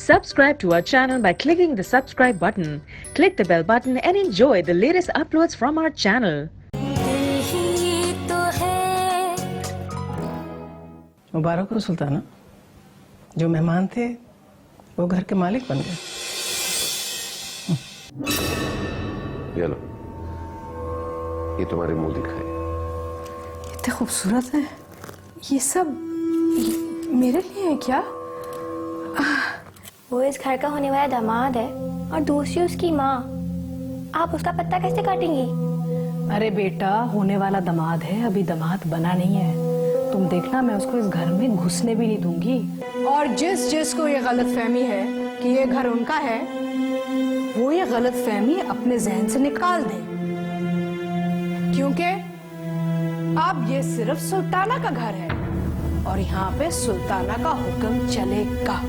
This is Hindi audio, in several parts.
Subscribe to our channel by clicking the subscribe button. Click the bell button and enjoy the latest uploads from our channel. मुबारक हो सुल्ताना, जो मेहमान थे वो घर के मालिक बन गए। ये लो, ये तुम्हारे मुंह दिखाए। इतने खूबसूरत है ये सब, मेरे लिए है क्या? वो इस घर का होने वाला दामाद है और दूसरी उसकी माँ। आप उसका पत्ता कैसे काटेंगी? अरे बेटा, होने वाला दामाद है, अभी दामाद बना नहीं है। तुम देखना, मैं उसको इस घर में घुसने भी नहीं दूंगी। और जिस जिस को ये गलत फहमी है कि ये घर उनका है, वो ये गलत फहमी अपने जहन से निकाल दे, क्योंकि अब ये सिर्फ सुल्ताना का घर है और यहाँ पे सुल्ताना का हुक्म चलेगा।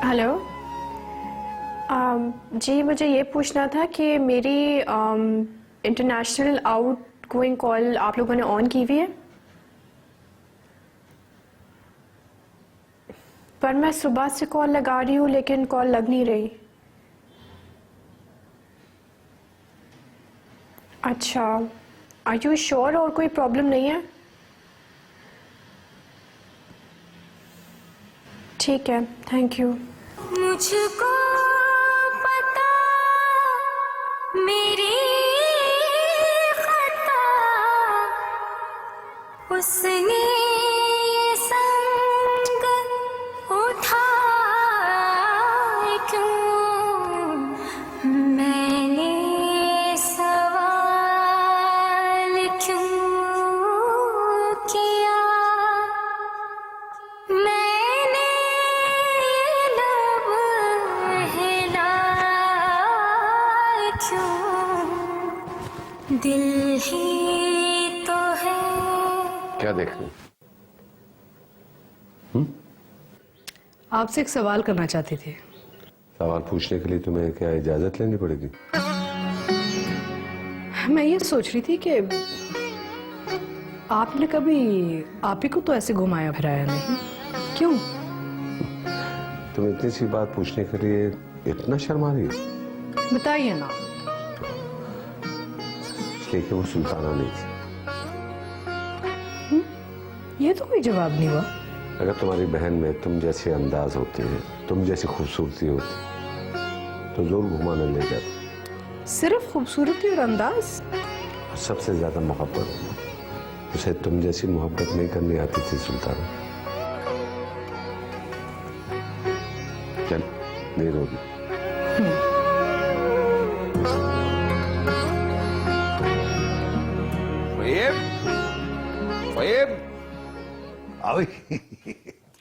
हेलो, जी मुझे ये पूछना था कि मेरी इंटरनेशनल आउट गोइंग कॉल आप लोगों ने ऑन की हुई है, पर मैं सुबह से कॉल लगा रही हूँ लेकिन कॉल लग नहीं रही। अच्छा, आर यू श्योर और कोई प्रॉब्लम नहीं है? ठीक है, थैंक यू। मुझको पता मेरी खता, उसने संग उठा क्यों, मैंने सवाल क्यों किया, दिल ही तो है। क्या देखना? आपसे एक सवाल करना चाहती थी। सवाल पूछने के लिए तुम्हें क्या इजाजत लेनी पड़ेगी? मैं ये सोच रही थी कि आपने कभी आप ही को तो ऐसे घुमाया फिराया नहीं, क्यों? तुम इतनी सी बात पूछने के लिए इतना शर्मा रही हो? बताइए ना। इसलिए कि वो सुल्ताना नहीं थी। ये तो कोई जवाब नहीं हुआ। अगर तुम्हारी बहन में तुम जैसे अंदाज होते हैं, तुम जैसी खूबसूरती होती, तो जरूर घुमाने ले जाता। सिर्फ खूबसूरती और अंदाज? और सबसे ज्यादा मोहब्बत, उसे तुम जैसी मोहब्बत नहीं करनी आती थी सुल्ताना। चल, देर होगी।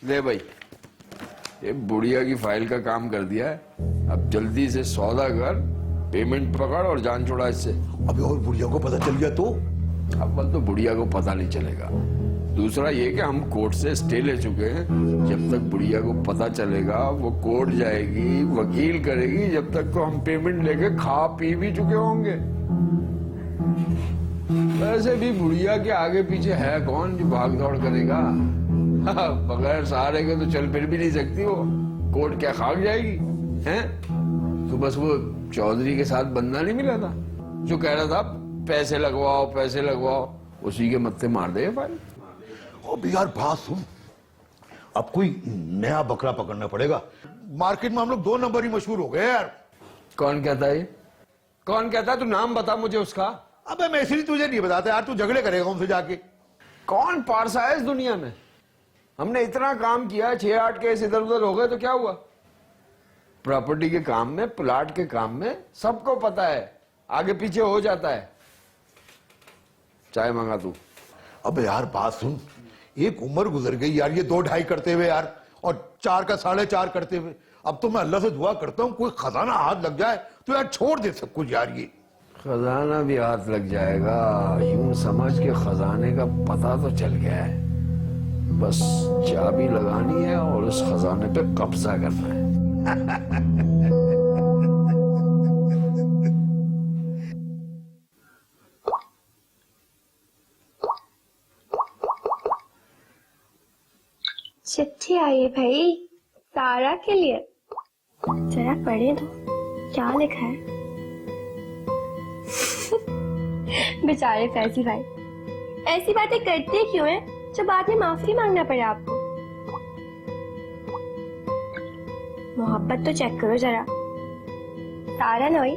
ले भाई, ये बुढ़िया की फाइल का काम कर दिया है। अब जल्दी से सौदा कर, पेमेंट पकड़ और जान छोड़ा इससे। अबे और बुढ़िया को पता चल गया तो? अव्वल तो बुढ़िया को पता नहीं चलेगा, दूसरा ये कि हम कोर्ट से स्टे ले चुके हैं। जब तक बुढ़िया को पता चलेगा वो कोर्ट जाएगी, वकील करेगी, जब तक तो हम पेमेंट लेके खा पी भी चुके होंगे। वैसे भी बुढ़िया के आगे पीछे है कौन जो भाग दौड़ करेगा? बगैर सहारे के तो चल फिर भी नहीं सकती वो। कोर्ट क्या खाक जाएगी? हैं? तो बस वो चौधरी के साथ बंदा नहीं मिला था जो कह रहा था पैसे लगवाओ, उसी के मत्थे मार दे फाइल। अब यार बात सुन, अब कोई नया बकरा पकड़ना पड़ेगा। मार्केट में हम लोग 2 नंबर ही मशहूर हो गए यार। कौन कहता है ये? कौन कहता है? तू नाम बता मुझे उसका। अबे मैं इसलिए तुझे नहीं बताता यार, तू झगड़े करेगा उनसे जाके। कौन पारसा है इस दुनिया में? हमने इतना काम किया, 6-8 केस इधर उधर हो गए तो क्या हुआ? प्रॉपर्टी के काम में, प्लाट के काम में सबको पता है, आगे पीछे हो जाता है। चाय मंगा तू। अबे यार बात सुन, एक उम्र गुजर गई यार ये 2-2.5 करते हुए यार, और 4 का 4.5 करते हुए। अब तो मैं अल्लाह से दुआ करता हूँ कोई खजाना हाथ लग जाए तो यार छोड़ दे सब कुछ यार। ये खजाना भी हाथ लग जाएगा, यूं समझ के खजाने का पता तो चल गया है, बस चाबी लगानी है और उस खजाने पे कब्जा करना है। चिट्ठी आई है भाई, सारा के लिए। जरा पढ़े तो क्या लिखा है। बेचारे फैजी भाई, ऐसी बातें करते क्यों हैं जो बाद में माफी मांगना पड़े आपको। मोहब्बत तो चेक करो जरा, सारा नोई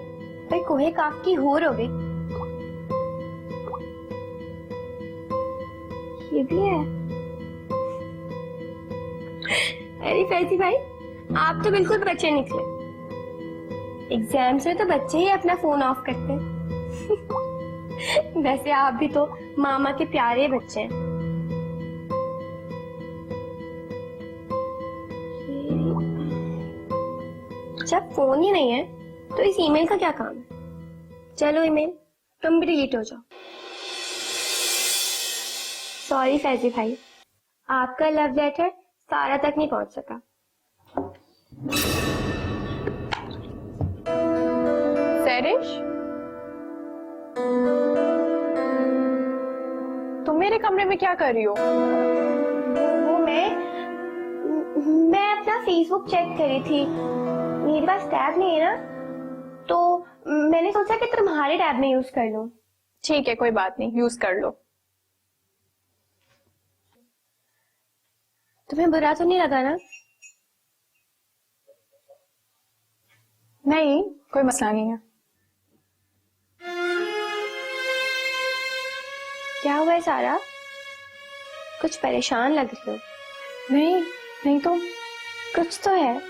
भाई कोहे काफ की हूर हो गई। ये भी है। अरे फैजी भाई, आप तो बिल्कुल बच्चे निकले। एग्जाम्स में तो बच्चे ही अपना फोन ऑफ करते हैं। वैसे आप भी तो मामा के प्यारे बच्चे हैं। जब फोन ही नहीं है तो इस ईमेल का क्या काम है। चलो ईमेल तुम भी डिलीट हो जाओ। सॉरी फैजी भाई, आपका लव लेटर सारा तक नहीं पहुंच सका। सैरिश, तुम मेरे कमरे में क्या कर रही हो? वो मैं अपना फेसबुक चेक कर रही थी। मेरे पास टैब नहीं है ना, तो मैंने सोचा कि तुम्हारे टैब में यूज कर लूं। ठीक है, कोई बात नहीं, यूज कर लो। तुम्हें बुरा तो नहीं लगा ना? नहीं, कोई मसला नहीं है। क्या हुआ है सारा? कुछ परेशान लग रही हो। नहीं, नहीं तो कुछ तो है।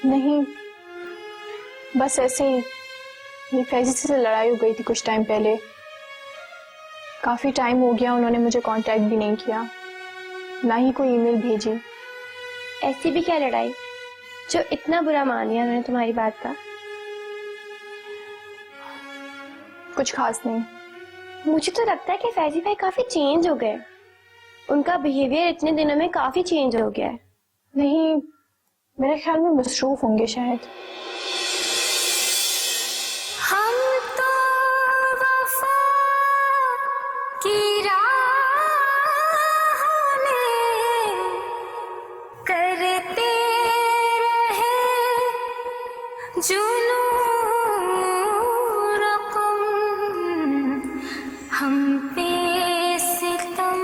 नहीं, बस ऐसे ही मेरी फैजी से लड़ाई हो गई थी कुछ टाइम पहले। काफी टाइम हो गया उन्होंने मुझे कांटेक्ट भी नहीं किया, ना ही कोई ईमेल भेजी। ऐसी भी क्या लड़ाई जो इतना बुरा मान लिया उन्होंने तुम्हारी बात का? कुछ खास नहीं। मुझे तो लगता है कि फैजी भाई काफी चेंज हो गए। उनका बिहेवियर इतने दिनों में काफी चेंज हो गया है। नहीं, मेरे ख्याल में मसरूफ होंगे शायद। हम तो वफा की राह में करते रहे जुनून रकम, हम पे सितम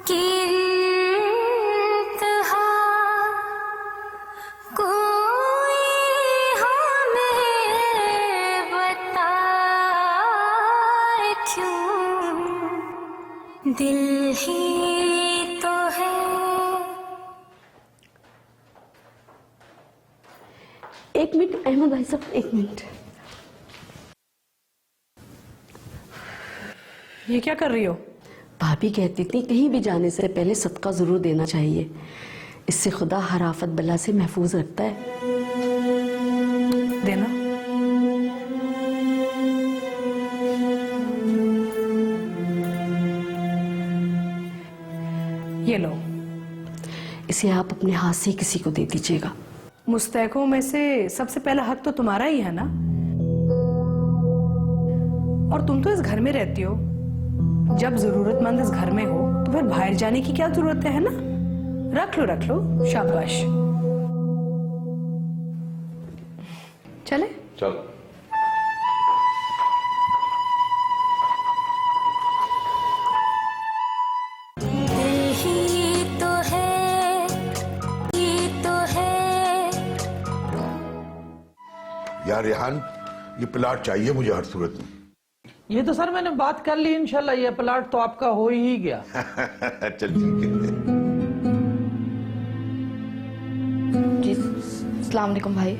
की इंतहा कोई हमें बताए क्यों, दिल ही तो है। एक मिनट अहमद भाई साहब, एक मिनट। ये क्या कर रही हो? भाभी कहती थी कहीं भी जाने से पहले सदका जरूर देना चाहिए, इससे खुदा हर आफत बला से महफूज रखता है। देना। ये लो, इसे आप अपने हाथ से किसी को दे दीजिएगा। मुस्तैकों में से सबसे पहला हक तो तुम्हारा ही है ना, और तुम तो इस घर में रहती हो। जब जरूरतमंद इस घर में हो तो फिर बाहर जाने की क्या जरूरत है ना? रख लो, शाबाश। चले? चलो। यार रेहान, ये प्लाट चाहिए मुझे हर सूरत में। ये तो सर मैंने बात कर ली, इंशाल्लाह ये प्लाट तो आपका हो ही गया। चल ठीक है। जी अस्सलाम वालेकुम भाई।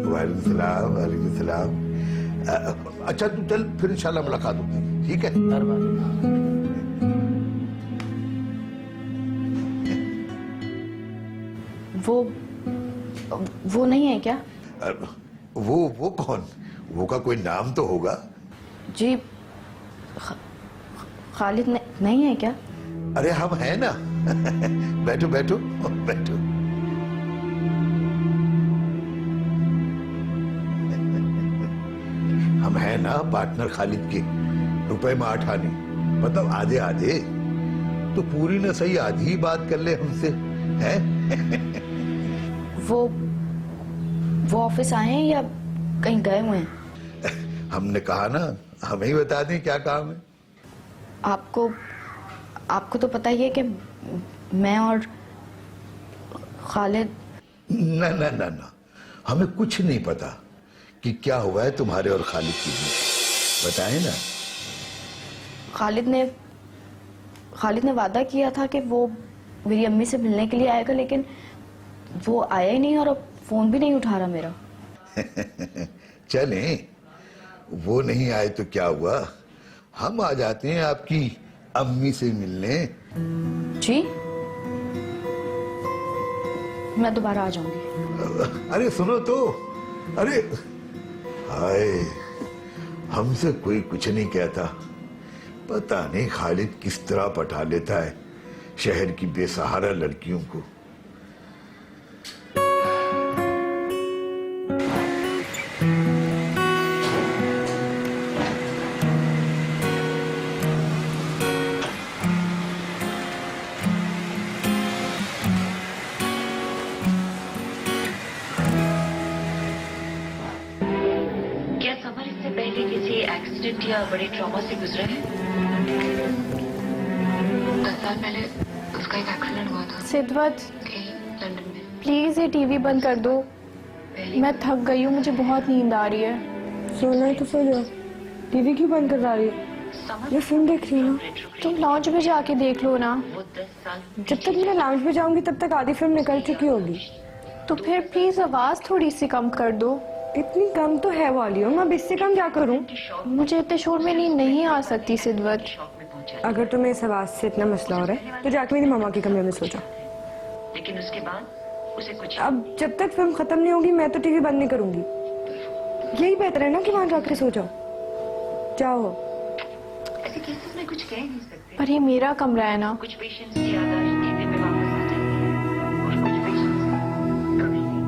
वालेकुम सलाम, वालेकुम सलाम। अच्छा तू चल, फिर इंशाल्लाह मुलाकात होगी, ठीक है? वो नहीं है क्या? वो कौन? वो का कोई नाम तो होगा। जी खालिद नहीं है क्या? अरे हम हैं ना। बैठो बैठो बैठो। हम हैं ना पार्टनर खालिद के, रुपए में 8 आने, मतलब आधे आधे। तो पूरी न सही आधी ही बात कर ले हमसे, हैं? वो ऑफिस आए हैं या कहीं गए हुए हैं? हमने कहा ना, हमें ही बता दें क्या काम है। आपको तो पता ही है कि मैं और खालिद। ना ना ना ना, हमें कुछ नहीं पता कि क्या हुआ है तुम्हारे और खालिद के बीच, बताएं ना। खालिद ने वादा किया था कि वो मेरी अम्मी से मिलने के लिए आएगा, लेकिन वो आया ही नहीं और अब फोन भी नहीं उठा रहा मेरा। चले, वो नहीं आए तो क्या हुआ, हम आ जाते हैं आपकी अम्मी से मिलने। जी मैं दोबारा आ जाऊंगी। अरे सुनो तो, अरे हाय, हमसे कोई कुछ नहीं कहता, पता नहीं खालिद किस तरह पटा लेता है शहर की बेसहारा लड़कियों को। क्या समर इससे पहले किसी एक्सीडेंट या बड़े ट्रॉमा से गुजरा है? 10 साल पहले उसका एक एक्सीडेंट हुआ था सिद्धवत, लंदन में। प्लीज ये टीवी बंद कर दो, मैं थक गई हूँ, मुझे बहुत नींद आ रही है। सोना है तो सो जाओ, टीवी क्यों बंद कर रही है? ये फिल्म देख रही हूँ। तुम लॉन्च में जाके देख लो ना। जब तक मैं लाउंज में जाऊंगी तब तक आधी फिल्म निकल चुकी होगी। तो फिर प्लीज आवाज थोड़ी सी कम कर दो। इतनी कम तो है वॉल्यूम, अब इससे कम क्या करूं? मुझे इतने शोर में नींद नहीं आ सकती सिद्धवत। अगर तुम्हें इस आवाज से इतना मसला हो रहा है तो जाके मेरी मामा के कमरे में सो जाओ। लेकिन उसके बाद उसे कुछ अब जब तक फिल्म खत्म नहीं होगी मैं तो टीवी बंद नहीं करूंगी। यही बेहतर है ना कि वहां जाकर सो जाओ। जाओ। ऐसे केसेस में कुछ कह नहीं सकते। पर ये मेरा कमरा है ना। कुछ पेशेंट्स की याददाश्त नींद में वापस आ जाती है और कुछ पेशेंट्स कभी नहीं।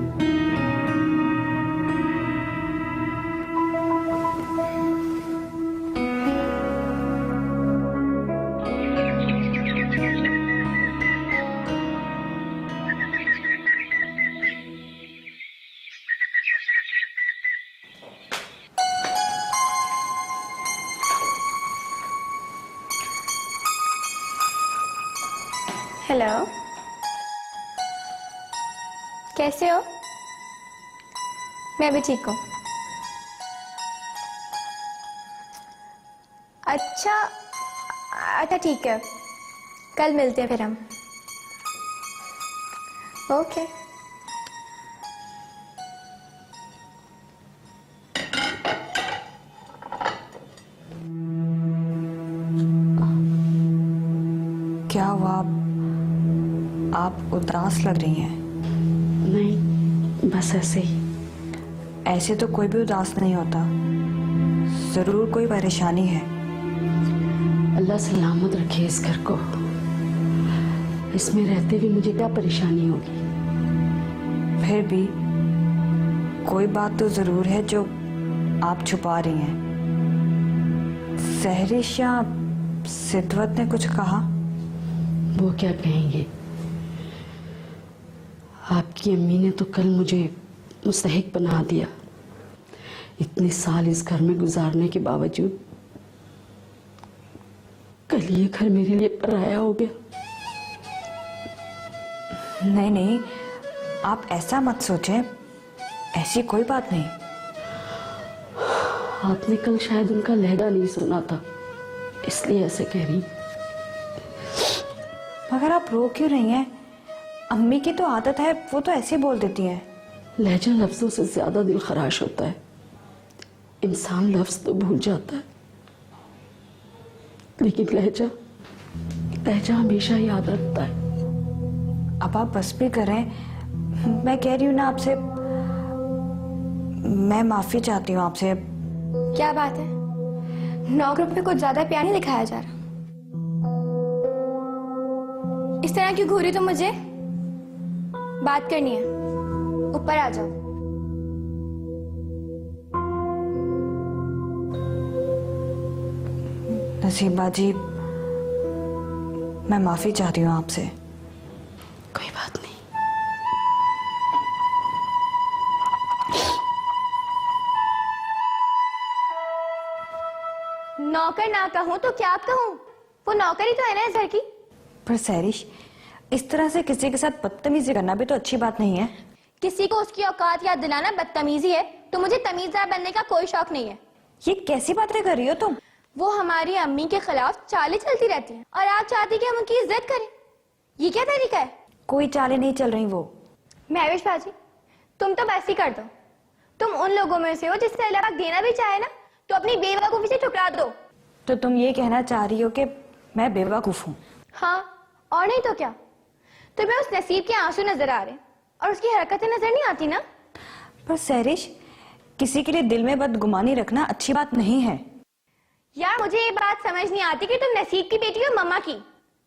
हेलो, कैसे हो? मैं भी ठीक हूँ। अच्छा ठीक है, कल मिलते हैं फिर हम। ओके। क्या हुआ? आप उदास लग रही हैं। नहीं, बस ऐसे ही। ऐसे तो कोई भी उदास नहीं होता, जरूर कोई परेशानी है। अल्लाह सलामत रखे इस घर को। इसमें रहते भी मुझे क्या परेशानी होगी? फिर भी कोई बात तो जरूर है जो आप छुपा रही हैं। सहरिश या सिद्धवत ने कुछ कहा? वो क्या कहेंगे? आपकी अम्मी ने तो कल मुझे मुस्तहिक बना दिया। इतने साल इस घर में गुजारने के बावजूद कल ये घर मेरे लिए पराया हो गया। नहीं नहीं, आप ऐसा मत सोचें, ऐसी कोई बात नहीं। हाथ में कल शायद उनका लहजा नहीं सुना था, इसलिए ऐसे कह रही। मगर आप रो क्यों रही हैं? अम्मी की तो आदत है, वो तो ऐसे बोल देती हैं। लहजा लफ्जों से ज्यादा दिल खराश होता है। इंसान लफ्ज तो भूल जाता है, लेकिन लहजा हमेशा याद रखता है। अब आप बस भी करें, मैं कह रही हूँ ना आपसे, मैं माफी चाहती हूँ आपसे। क्या बात है, 9 ग्रुप में कुछ ज्यादा प्यार नहीं दिखाया जा रहा। इस तरह क्यों घूरी तुम मुझे? बात करनी है, ऊपर आ जाओ। नसीबा जी, मैं माफी चाहती हूँ आपसे। कोई बात नहीं। नौकर ना कहूँ तो क्या कहूँ? वो नौकरी तो है ना इस घर की। पर सैरिश, इस तरह से किसी के साथ बदतमीजी करना भी तो अच्छी बात नहीं है। किसी को उसकी औकात याद दिलाना बदतमीजी है, तो मुझे तमीज़दार बनने का कोई शौक नहीं है। ये कैसी बातें कर रही हो तुम? वो हमारी अम्मी के खिलाफ चालें चलती रहती हैं और आप चाहती कि हम उनकी इज्जत करें। ये क्या तरीका है? कोई चालें नहीं चल रही वो। महविश बाजी, तुम तो बस ही कर दो। तुम उन लोगों में से हो जिससे अल्लाह पाक देना भी चाहे ना तो अपनी बेवकूफी से ठुकरा दो। तो तुम ये कहना चाह रही हो कि मैं बेवकूफ हूँ? हाँ, और नहीं तो क्या। तुम्हें उस नसीब के आंसू नजर आ रहे हैं और उसकी हरकतें नजर नहीं आती ना। पर सैरिश, किसी के लिए दिल में बदगुमानी रखना अच्छी बात नहीं है। यार, मुझे ये बात समझ नहीं आती कि तुम नसीब की बेटी हो मम्मा की।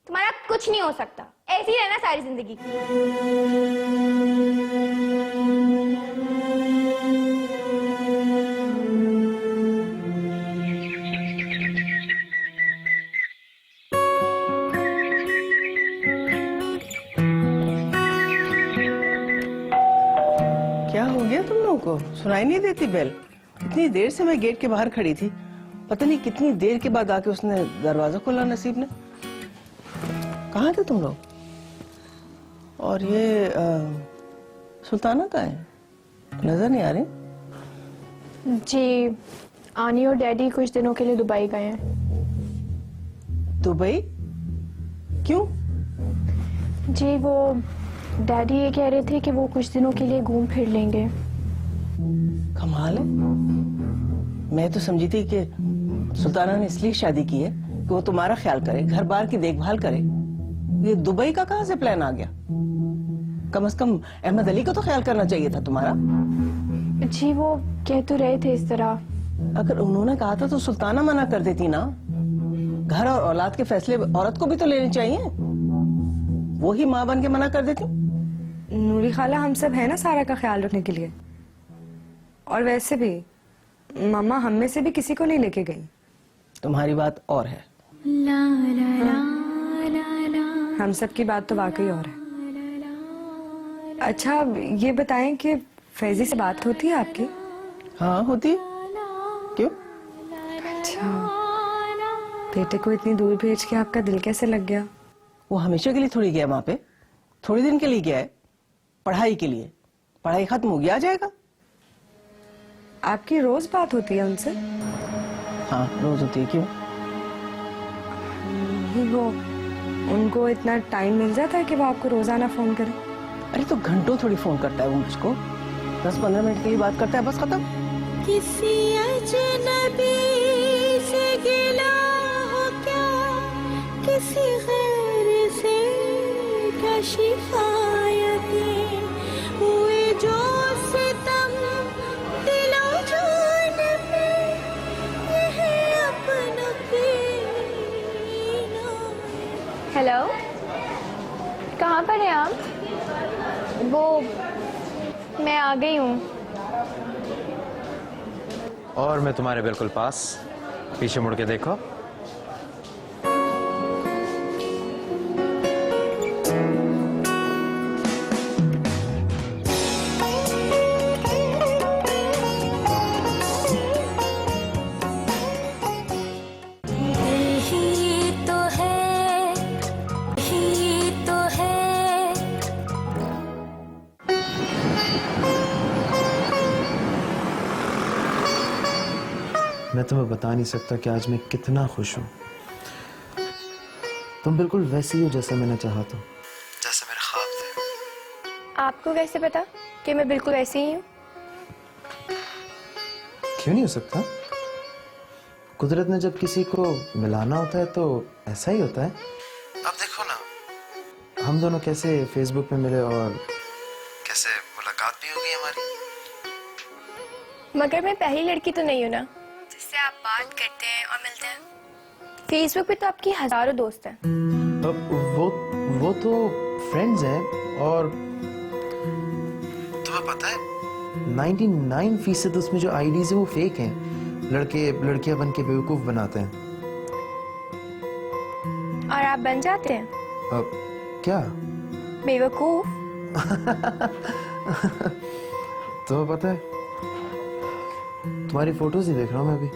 तुम्हारा कुछ नहीं हो सकता, ऐसे ही रहना सारी जिंदगी। क्या हो गया तुम लोगों को? सुनाई नहीं देती बेल? इतनी देर से मैं गेट के बाहर खड़ी थी, पता नहीं कितनी देर के बाद आके उसने दरवाजा खोला नसीब ने। कहाँ थे तुम लोग? और ये सुल्ताना कहाँ है? नजर नहीं आ रही। जी, आनी और डैडी कुछ दिनों के लिए दुबई गए हैं। दुबई? क्यों? जी, वो डैडी ये कह रहे थे कि वो कुछ दिनों के लिए घूम फिर लेंगे। कमाल है। मैं तो समझी थी कि सुल्ताना ने इसलिए शादी की है कि वो तुम्हारा ख्याल करे, घर बार की देखभाल करे। ये दुबई का कहाँ से प्लान आ गया? कम से कम अहमद अली को तो ख्याल करना चाहिए था तुम्हारा। जी, वो कह तो रहे थे इस तरह। अगर उन्होंने कहा था तो सुल्ताना मना कर देती ना। घर और औलाद के फैसले औरत को भी तो लेने चाहिए। वो ही माँ बन के मना कर देती। नूरी खाला, हम सब है ना सारा का ख्याल रखने के लिए। और वैसे भी मामा हम में से भी किसी को नहीं लेके गई। तुम्हारी बात और है। हम सब की बात तो वाकई और है। अच्छा, ये बताएं कि फैजी से बात होती है आपकी? हाँ, होती है। क्यों? अच्छा, बेटे को इतनी दूर भेज के आपका दिल कैसे लग गया? वो हमेशा के लिए थोड़ी गया वहां पे, थोड़ी दिन के लिए गया है, पढ़ाई के लिए। पढ़ाई खत्म हो गया, आ जाएगा। आपकी रोज बात होती है उनसे? हाँ, रोज होती है। क्यों? वो उनको इतना टाइम मिल जाता है कि वो आपको रोजाना फोन करें? अरे तो घंटों थोड़ी फोन करता है वो मुझको, 10-15 मिनट के लिए बात करता है, बस खत्म। किसी अजनबी से गिला हो क्या, किसी गैर से क्या शिकायतें हुए जो सितम दिलो जान पे, यह अपना पीना। हेलो, कहाँ पर हैं आप? वो मैं आ गई हूँ। और मैं तुम्हारे बिल्कुल पास। पीछे मुड़ के देखो। मैं तुम्हें बता नहीं सकता कि आज मैं कितना खुश हूँ। तुम बिल्कुल वैसी हो जैसा मैंने चाहा था, जैसे मेरे ख्वाब थे। आपको कैसे पता कि मैं बिल्कुल ऐसी ही हूँ? क्यों नहीं हो सकता? कुदरत ने जब किसी को मिलाना होता है तो ऐसा ही होता है। अब देखो ना, हम दोनों कैसे फेसबुक पे मिले और कैसे मुलाकात भी हो गई हमारी। मगर मैं पहली लड़की तो नहीं हूँ ना जिससे आप बात करते हैं और मिलते हैं। फेसबुक पे तो आपकी हजारों दोस्त हैं। वो तो फ्रेंड्स हैं, और तुम्हें पता है 99% उसमें जो आईडीज है वो फेक हैं। लड़के लड़कियां बन के बेवकूफ बनाते हैं। और आप बन जाते हैं क्या बेवकूफ? तुम्हें पता है, तुम्हारी फोटोज ही देख रहा हूं मैं अभी,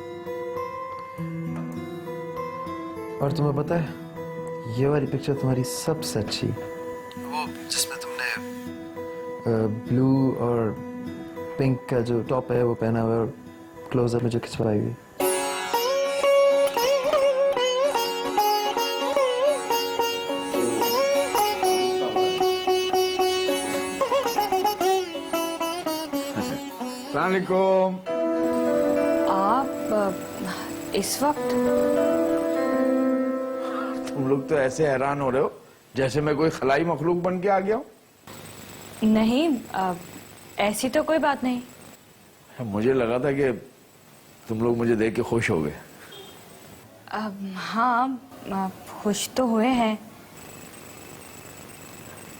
और तुम्हें पता है ये वाली पिक्चर तुम्हारी सबसे अच्छी, वो जिसमें तुमने ब्लू और पिंक का जो टॉप है वो पहना हुआ है और क्लोजअप में जो खिंचवाई हुई। अस्सलामुअलैकुम। आप इस वक्त? तुम लोग तो ऐसे हैरान हो रहे हो जैसे मैं कोई खलाई मखलूक बन के आ गया हूँ। नहीं, ऐसी तो कोई बात नहीं। मुझे लगा था कि तुम लोग मुझे देख के खुश हो गए। हाँ, खुश तो हुए हैं।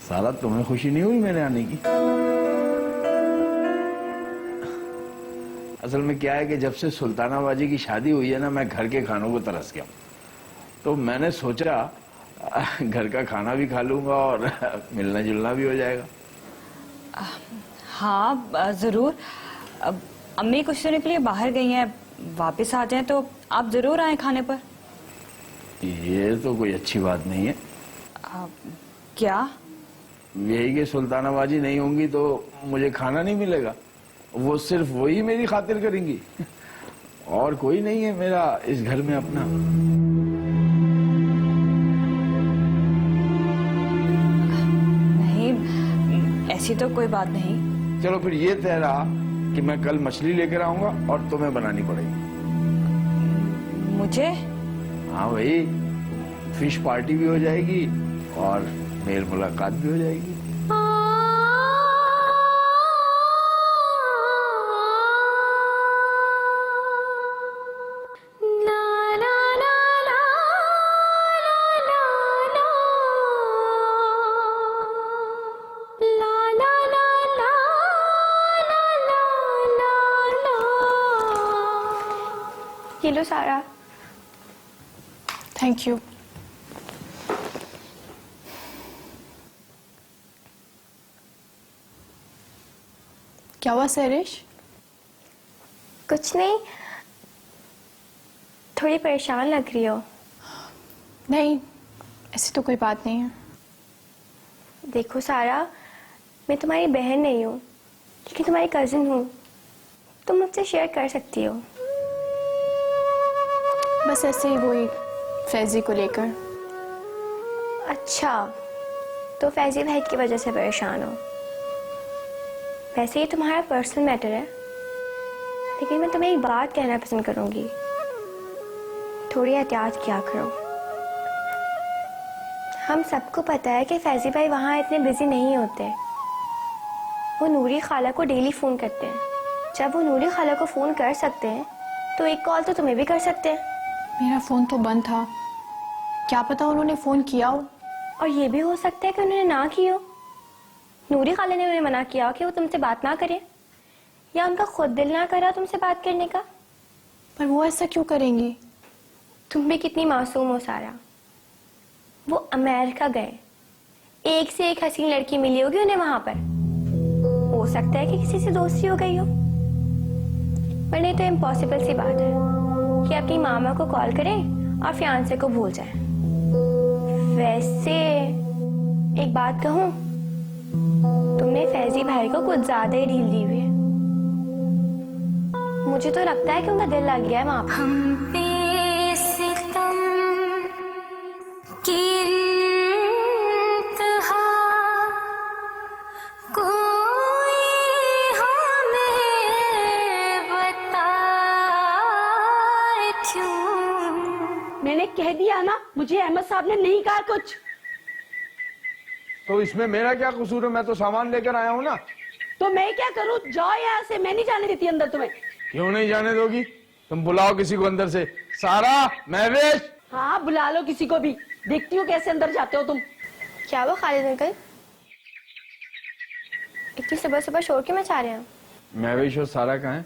साला तुम्हें खुशी नहीं हुई मेरे आने की? असल में क्या है कि जब से सुल्ताना बाजी की शादी हुई है ना, मैं घर के खानों को तरस गया। तो मैंने सोचा घर का खाना भी खा लूंगा और मिलना जुलना भी हो जाएगा। हाँ जरूर। अम्मी कुछ दिनों के लिए बाहर गई हैं, वापस आ जाएं तो आप जरूर आए खाने पर। ये तो कोई अच्छी बात नहीं है। क्या? यही कि सुल्ताना बाजी नहीं होंगी तो मुझे खाना नहीं मिलेगा। वो सिर्फ वही मेरी खातिर करेंगी, और कोई नहीं है मेरा इस घर में अपना। नहीं, ऐसी तो कोई बात नहीं। चलो फिर ये तय रहा कि मैं कल मछली लेकर आऊंगा और तुम्हें बनानी पड़ेगी। मुझे? हाँ भाई, फिश पार्टी भी हो जाएगी और मेल मुलाकात भी हो जाएगी। ये लो सारा। Thank you. क्या हुआ सरिश? कुछ नहीं, थोड़ी परेशान लग रही हो। नहीं, ऐसी तो कोई बात नहीं है। देखो सारा, मैं तुम्हारी बहन नहीं हूँ लेकिन तुम्हारी कजिन हूँ। तुम मुझसे शेयर कर सकती हो। बस ऐसे ही वही फैजी को लेकर। अच्छा, तो फैजी भाई की वजह से परेशान हो। वैसे ये तुम्हारा पर्सनल मैटर है, लेकिन मैं तुम्हें एक बात कहना पसंद करूंगी, थोड़ी एहतियात किया करो। हम सबको पता है कि फैजी भाई वहाँ इतने बिजी नहीं होते। वो नूरी खाला को डेली फ़ोन करते हैं। जब वो नूरी खाला को फ़ोन कर सकते हैं तो एक कॉल तो तुम्हें भी कर सकते हैं। मेरा फ़ोन तो बंद था, क्या पता उन्होंने फ़ोन किया हो। और ये भी हो सकता है कि उन्होंने ना की हो। नूरी खाला ने उन्हें मना किया कि वो तुमसे बात ना करे, या उनका खुद दिल ना करा तुमसे बात करने का। पर वो ऐसा क्यों करेंगी? तुम भी कितनी मासूम हो सारा। वो अमेरिका गए, एक से एक हसीन लड़की मिली होगी उन्हें वहां पर। हो सकता है कि किसी से दोस्ती हो गई हो, पर नहीं तो इम्पॉसिबल सी बात है कि अपनी मामा को कॉल करें और फियांसे को भूल जाएं। वैसे एक बात कहूं, तुमने फैजी भाई को कुछ ज्यादा ही ढील दी हुई है। मुझे तो लगता है कि उनका दिल लग गया है वहां पर। हम पे सितम की इंतहा कोई हमें बताए क्यों। मैंने कह दिया ना, मुझे अहमद साहब ने नहीं कहा कुछ। तो इसमें मेरा क्या कसूर है? मैं तो सामान लेकर आया हूँ ना। तो मैं क्या करूं? जाओ यहाँ से, मैं नहीं जाने देती अंदर तुम्हें। क्यों नहीं जाने दोगी? तुम बुलाओ किसी को अंदर से। सारा, महवेश। हाँ बुला लो किसी को भी, देखती हूँ कैसे अंदर जाते हो तुम। क्या वो खालिद अंकल, इतनी सुबह सुबह शोर क्यों मचा रहे हैं? महवेश और सारा कहाँ हैं?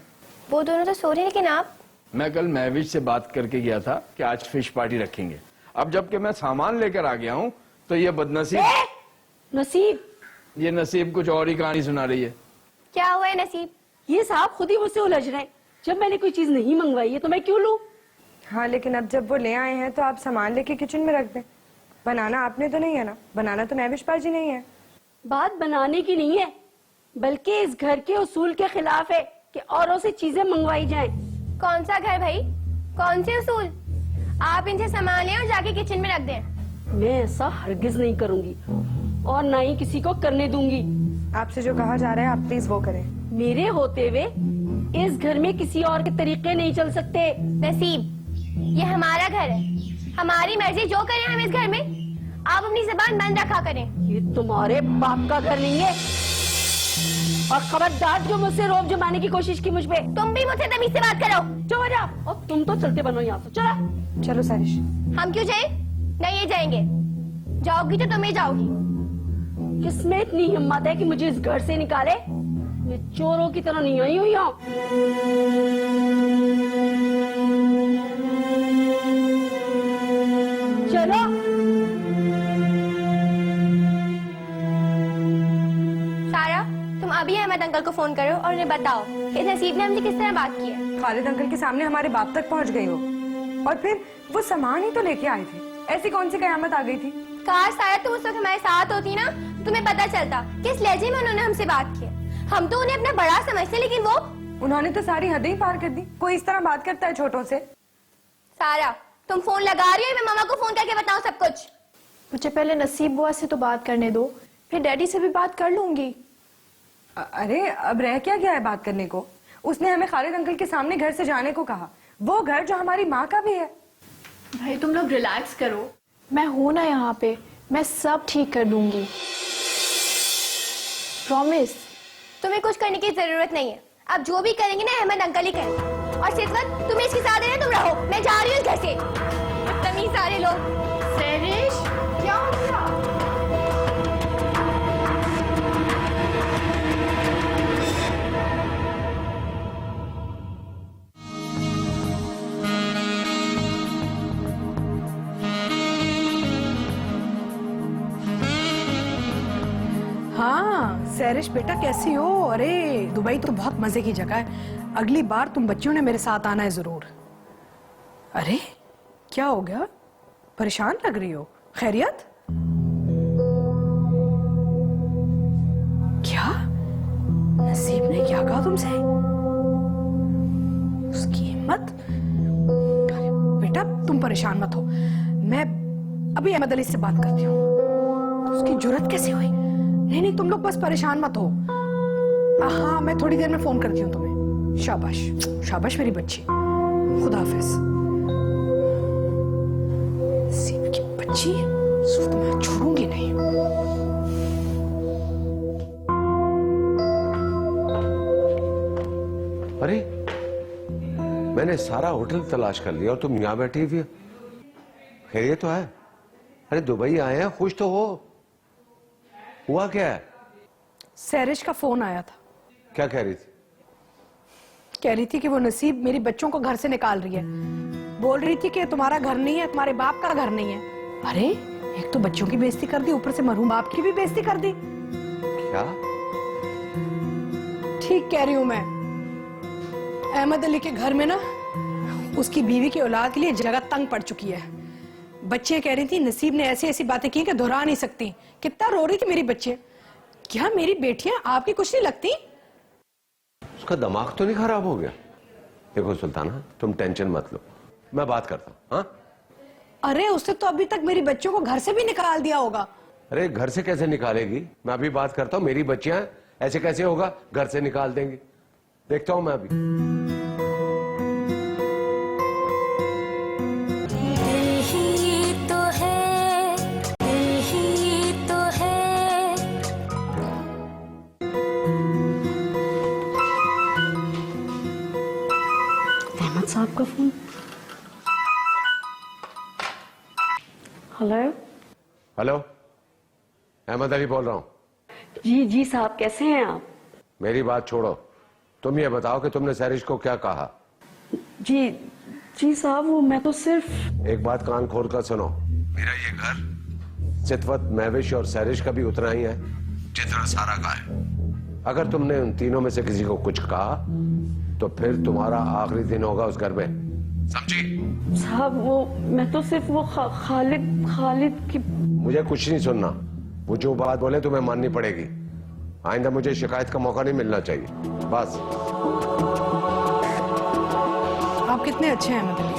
वो दोनों तो सो रहे हैं, लेकिन आप? मैं कल महवेश से बात करके गया था कि आज फिश पार्टी रखेंगे। अब जबकि मैं सामान लेकर आ गया हूँ तो ये बदनसीब नसीब, ये नसीब कुछ और ही कहानी सुना रही है। क्या हुआ है नसीब? ये साहब खुद ही मुझसे उलझ रहे हैं। जब मैंने कोई चीज नहीं मंगवाई है तो मैं क्यों लूं? हाँ लेकिन अब जब वो ले आए हैं तो आप सामान लेके किचन में रख दें। बनाना आपने तो नहीं है ना, बनाना तो महविश पाजी नहीं है। बात बनाने की नहीं है, बल्कि इस घर के उसूल के खिलाफ है कि औरों से चीजें मंगवाई जाएं। कौन सा घर भाई, कौन से उसूल? आप इनसे सामान लें और जाके किचन में रख दें। मैं ऐसा हरगिज नहीं करूंगी और ना ही किसी को करने दूंगी। आपसे जो कहा जा रहा है आप प्लीज वो करें। मेरे होते हुए इस घर में किसी और के तरीके नहीं चल सकते। नसीब, ये हमारा घर है, हमारी मर्जी जो करें हम इस घर में। आप अपनी जुबान बंद रखा करें। ये तुम्हारे बाप का घर नहीं है। और खबरदार जो मुझसे रोब जमाने की कोशिश की मुझ पे। तुम भी मुझसे तमीज से बात करो। चलो जा, और तुम तो चलते बनो यहाँ से। चलो चलो सारिश। हम क्यों जाए? नहीं जाएंगे। जाओगी तो तुम ही जाओगी। किसमें इतनी हिम्मत है कि मुझे इस घर से निकाले? मैं चोरों की तरह नहीं आई हुई हूँ। चलो सारा, तुम अभी अहमद अंकल को फोन करो और उन्हें बताओ कि नसीब ने हमसे किस तरह बात की है। खालिद अंकल के सामने हमारे बाप तक पहुंच गई हो, और फिर वो सामान ही तो लेके आए थे। ऐसी कौन सी कयामत आ गई थी? काश सारा तुम उस वक्त हमारे साथ होती ना, तुम्हें पता चलता किस लहजे में उन्होंने हमसे बात की है। हम तो उन्हें अपना बड़ा समझते, लेकिन वो उन्होंने तो सारी हदें ही पार कर दी। कोई इस तरह बात करता है छोटों से? सारा, तुम फोन लगा रही हो, मैं मामा को फोन करके बताऊं सब कुछ। मुझे पहले नसीब बुआ से तो बात करने दो, फिर डैडी से भी बात कर लूंगी। अरे अब रह क्या गया है बात करने को? उसने हमें खालिद अंकल के सामने घर से जाने को कहा, वो घर जो हमारी माँ का भी है। भाई तुम लोग रिलैक्स करो, मैं हूं ना यहाँ पे, मैं सब ठीक कर दूंगी, प्रॉमिस। तुम्हें कुछ करने की जरूरत नहीं है। अब जो भी करेंगे ना अहमद अंकल ही करेंगे। और सिद्वत, तुम इसके साथ है ना, तुम रहो, मैं जा रही हूँ घर से। तमीज सारे लोग। सरिश, क्या हो गया? हाँ सैरिश बेटा, कैसी हो? अरे दुबई तो बहुत मजे की जगह है, अगली बार तुम बच्चियों ने मेरे साथ आना है जरूर। अरे क्या हो गया, परेशान लग रही हो? खैरियत? क्या नसीब ने क्या कहा तुमसे? उसकी हिम्मत। अरे बेटा तुम परेशान मत हो, मैं अभी अहमद अली से बात करती हूँ। उसकी जुर्रत कैसे हुई? नहीं तुम लोग बस परेशान मत हो। हाँ मैं थोड़ी देर में फोन करती हूँ तुम्हें। शाबाश शाबाश मेरी बच्ची, खुदा हाफिज। नसीब की बच्ची, इसको तो मैं छोड़ूंगी नहीं। अरे मैंने सारा होटल तलाश कर लिया और तुम यहाँ बैठी हुई हो। खैरियत तो है? अरे दुबई आए हैं, खुश तो हो। हुआ क्या है? सैरिश का फोन आया था। क्या कह रही थी? कह रही थी कि वो नसीब मेरी बच्चों को घर से निकाल रही है। बोल रही थी कि तुम्हारा घर नहीं है, तुम्हारे बाप का घर नहीं है। अरे एक तो बच्चों की बेइज्जती कर दी, ऊपर से मरहूम बाप की भी बेइज्जती कर दी। क्या? ठीक कह रही हूं मैं। अहमद अली के घर में ना उसकी बीवी की औलाद के लिए जगह तंग पड़ चुकी है। बच्चे कह रही थी नसीब ने ऐसी ऐसी बातें की कि दोहरा नहीं सकती। कितना रो रही थी मेरी बच्चे। क्या मेरी बेटियां आपकी कुछ नहीं लगती? उसका दिमाग तो नहीं खराब हो गया? देखो सुल्ताना, तुम टेंशन मत लो, मैं बात करता हूँ। हाँ, अरे उसने तो अभी तक मेरी बच्चों को घर से भी निकाल दिया होगा। अरे घर से कैसे निकालेगी? मैं अभी बात करता हूँ, मेरी बच्चियां हैं, ऐसे कैसे होगा घर से निकाल देंगे? देखता हूं मैं अभी। यही तो है, यही तो है। अहमद साहब का phone. Hello. Hello, Ahmed Ali बोल रहा हूँ। जी जी साहब, कैसे हैं आप? मेरी बात छोड़ो, तुम ये बताओ कि तुमने सैरिश को क्या कहा? जी जी साहब, वो मैं तो सिर्फ। एक बात कान खोल कर सुनो, मेरा ये घर सितवत, महविश और सैरिश का भी उतना ही है जितना सारा का है। अगर तुमने उन तीनों में से किसी को कुछ कहा तो फिर तुम्हारा आखिरी दिन होगा उस घर में, समझी? साहब वो मैं तो सिर्फ वो खालिद की। मुझे कुछ नहीं सुनना, वो जो बात बोले तुम्हें माननी पड़ेगी। आइंदा मुझे शिकायत का मौका नहीं मिलना चाहिए, बस। आप कितने अच्छे हैं अहमद अली।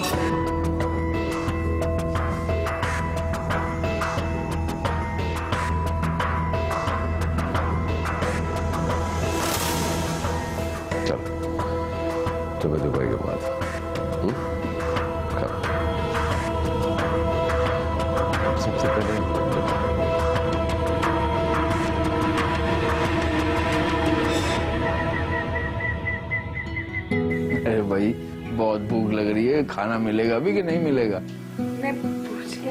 चलो, तुम्हें दुबई के बाद सबसे पहले अरे भाई, बहुत भूख लग रही है, खाना मिलेगा भी कि नहीं मिलेगा? मैं पूछ के।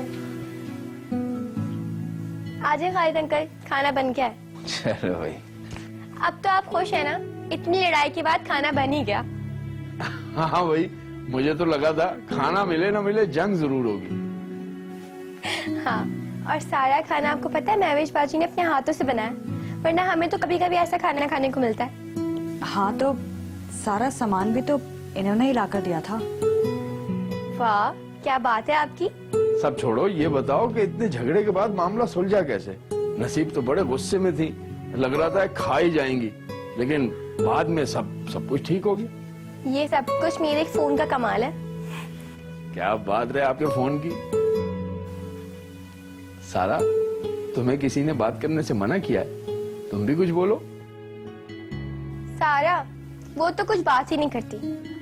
आज खालिद अंकल, खाना बन गया है। चलो भाई। अब तो आप खुश है ना? इतनी लड़ाई के बाद खाना बन ही गया। हाँ भाई, मुझे तो लगा था खाना मिले ना मिले जंग जरूर होगी। हाँ, और सारा खाना आपको पता है महवेश बाजी ने अपने हाथों से बनाया, वरना हमें तो कभी कभी ऐसा खाना खाने को मिलता है। हाँ, तो सारा सामान भी तो इन्होंने ही लाकर दिया था। वाह, क्या बात है आपकी। सब छोड़ो, ये बताओ कि इतने झगड़े के बाद मामला सुलझा कैसे? नसीब तो बड़े गुस्से में थी, लग रहा था खा ही जाएंगी, लेकिन बाद में सब कुछ ठीक हो गया। ये सब कुछ मेरे फोन का कमाल है। क्या बात रहे आपके फोन की। सारा, तुम्हें किसी ने बात करने से मना किया है? तुम भी कुछ बोलो। सारा, वो तो कुछ बात ही नहीं करती।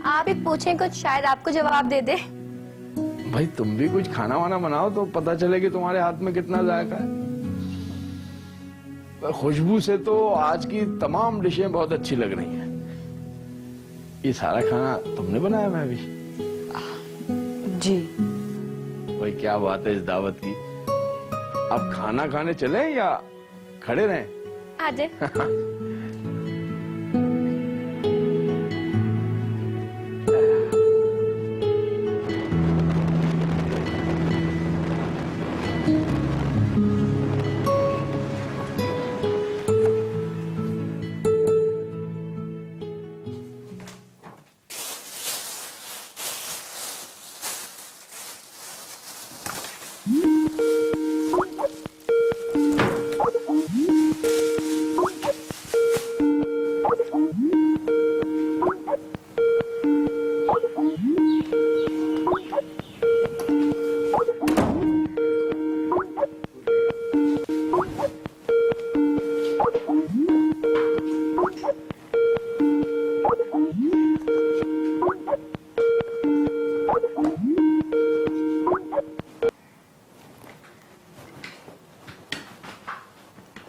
आप ही पूछें कुछ, शायद आपको जवाब दे दे। भाई तुम भी कुछ खाना वाना बनाओ तो पता चले कि तुम्हारे हाथ में कितना जायका है। खुशबू से तो आज की तमाम डिशें बहुत अच्छी लग रही हैं। ये सारा खाना तुमने बनाया? मैं भी। जी। भाई क्या बात है इस दावत की। अब खाना खाने चले या खड़े रहें? आज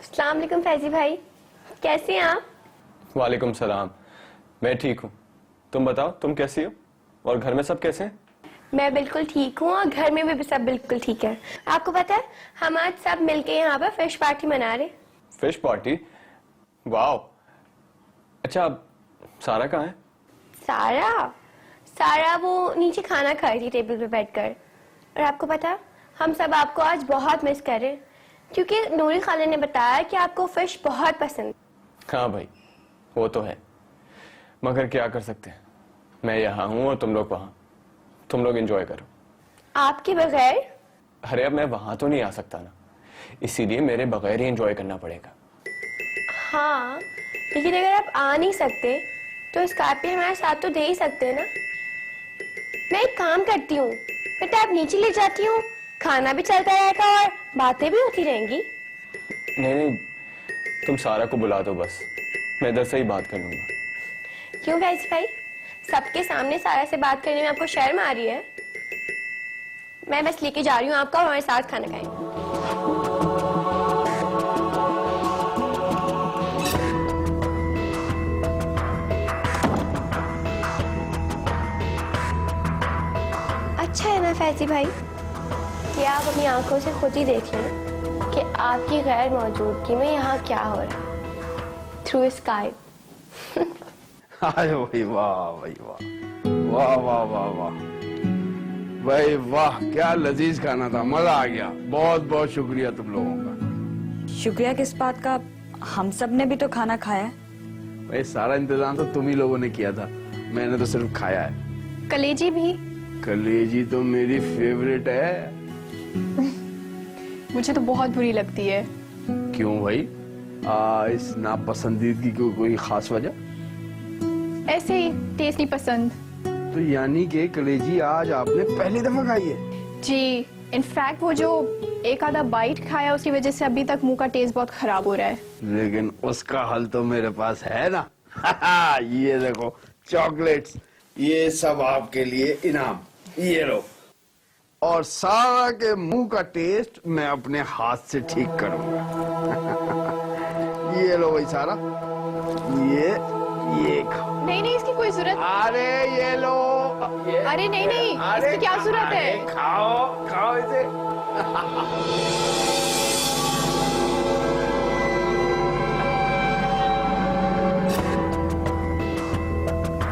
अस्सलाम वालेकुम फैजी भाई, कैसे हैं आप? वालेकुम सलाम, मैं ठीक हूँ। तुम बताओ, तुम कैसी हो और घर में सब कैसे हैं? मैं बिल्कुल ठीक हूँ और घर में भी सब बिल्कुल ठीक है। आपको पता है, हम आज सब मिलके यहाँ पर फिश पार्टी मना रहे। Fish party? वाओ। अच्छा, सारा कहाँ है? सारा वो नीचे खाना खा रही थी टेबल पे बैठकर। और आपको पता, हम सब आपको आज बहुत मिस कर रहे हैं, क्योंकि नूरी खाला ने बताया कि आपको फिश बहुत पसंद। हाँ भाई, वो तो है, मगर क्या कर सकते हैं। मैं यहाँ हूँ और तुम लोग वहाँ। तुम लोग एंजॉय करो। आपके बगैर? अरे अब मैं वहाँ तो नहीं आ सकता ना, इसीलिए मेरे बगैर ही एंजॉय करना पड़ेगा। हाँ, लेकिन अगर आप आ नहीं सकते तो स्कार्फ भी हमारे साथ तो दे ही सकते हैं ना। मैं एक काम करती हूँ, मैं टैब नीचे ले जाती हूँ, खाना भी चलता रहेगा और बातें भी होती रहेंगी। नहीं, तुम सारा को बुला दो बस, मैं इधर से ही बात कर लूंगा। क्यों फैजी भाई, सबके सामने सारा से बात करने में आपको शर्म आ रही है? मैं बस लेके जा रही हूँ आपका और हमारे साथ खाना खाएंगे। अच्छा है ना फैजी भाई कि आप अपनी आंखों से खुद ही देख लें कि आपकी गैर मौजूदगी में यहाँ क्या हो रहा है थ्रू स्काई। अरे भाई वाह भाई वाह, वाह वाह वाह वाह भाई वाह, क्या लजीज खाना था, मजा आ गया। बहुत बहुत शुक्रिया तुम लोगों का। शुक्रिया किस बात का, हम सब ने भी तो खाना खाया है। भाई सारा इंतजाम तो तुम ही लोगों ने किया था, मैंने तो सिर्फ खाया है। कलेजी भी? कलेजी तो मेरी फेवरेट है। मुझे तो बहुत बुरी लगती है। क्यों भाई, इस नापसंदीदगी की कोई खास वजह? ऐसे ही टेस्ट नहीं पसंद। तो यानी कि कलेजी आज आपने पहली दफा खाई है? जी, इनफैक्ट वो जो एक आधा बाइट खाया उसकी वजह से अभी तक मुंह का टेस्ट बहुत खराब हो रहा है। लेकिन उसका हल तो मेरे पास है ना। ये देखो चॉकलेट्स, ये सब आपके लिए इनाम, ये लो। और सारा के मुंह का टेस्ट मैं अपने हाथ से ठीक करूंगा। ये लो भाई सारा, ये खाओ। नहीं इसकी कोई जरूरत। अरे ये लो। अरे नहीं इसकी क्या जरूरत है? खाओ इसे।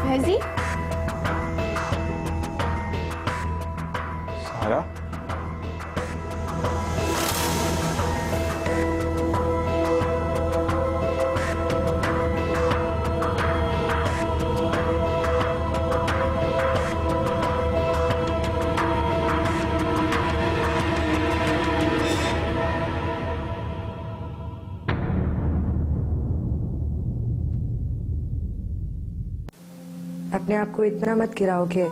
फैजी, सारा अपने आप को इतना मत गिराओ कि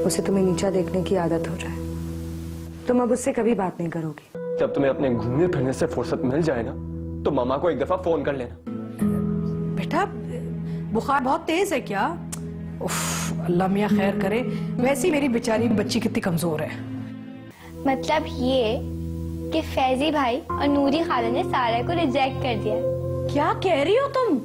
उसे तुम्हें नीचा देखने की आदत हो जाए। तुम अब उससे कभी बात नहीं करोगी। जब तुम्हें अपने घूमने फिरने से फुर्सत मिल जाए ना, तो मामा को एक दफा फोन कर लेना। बेटा बुखार बहुत तेज है क्या? उफ, अल्लाह मियाँ खैर करे। वैसी मेरी बेचारी बच्ची कितनी कमजोर है। मतलब ये कि फैजी भाई और नूरी खाला ने सारा को रिजेक्ट कर दिया। क्या कह रही हो तुम?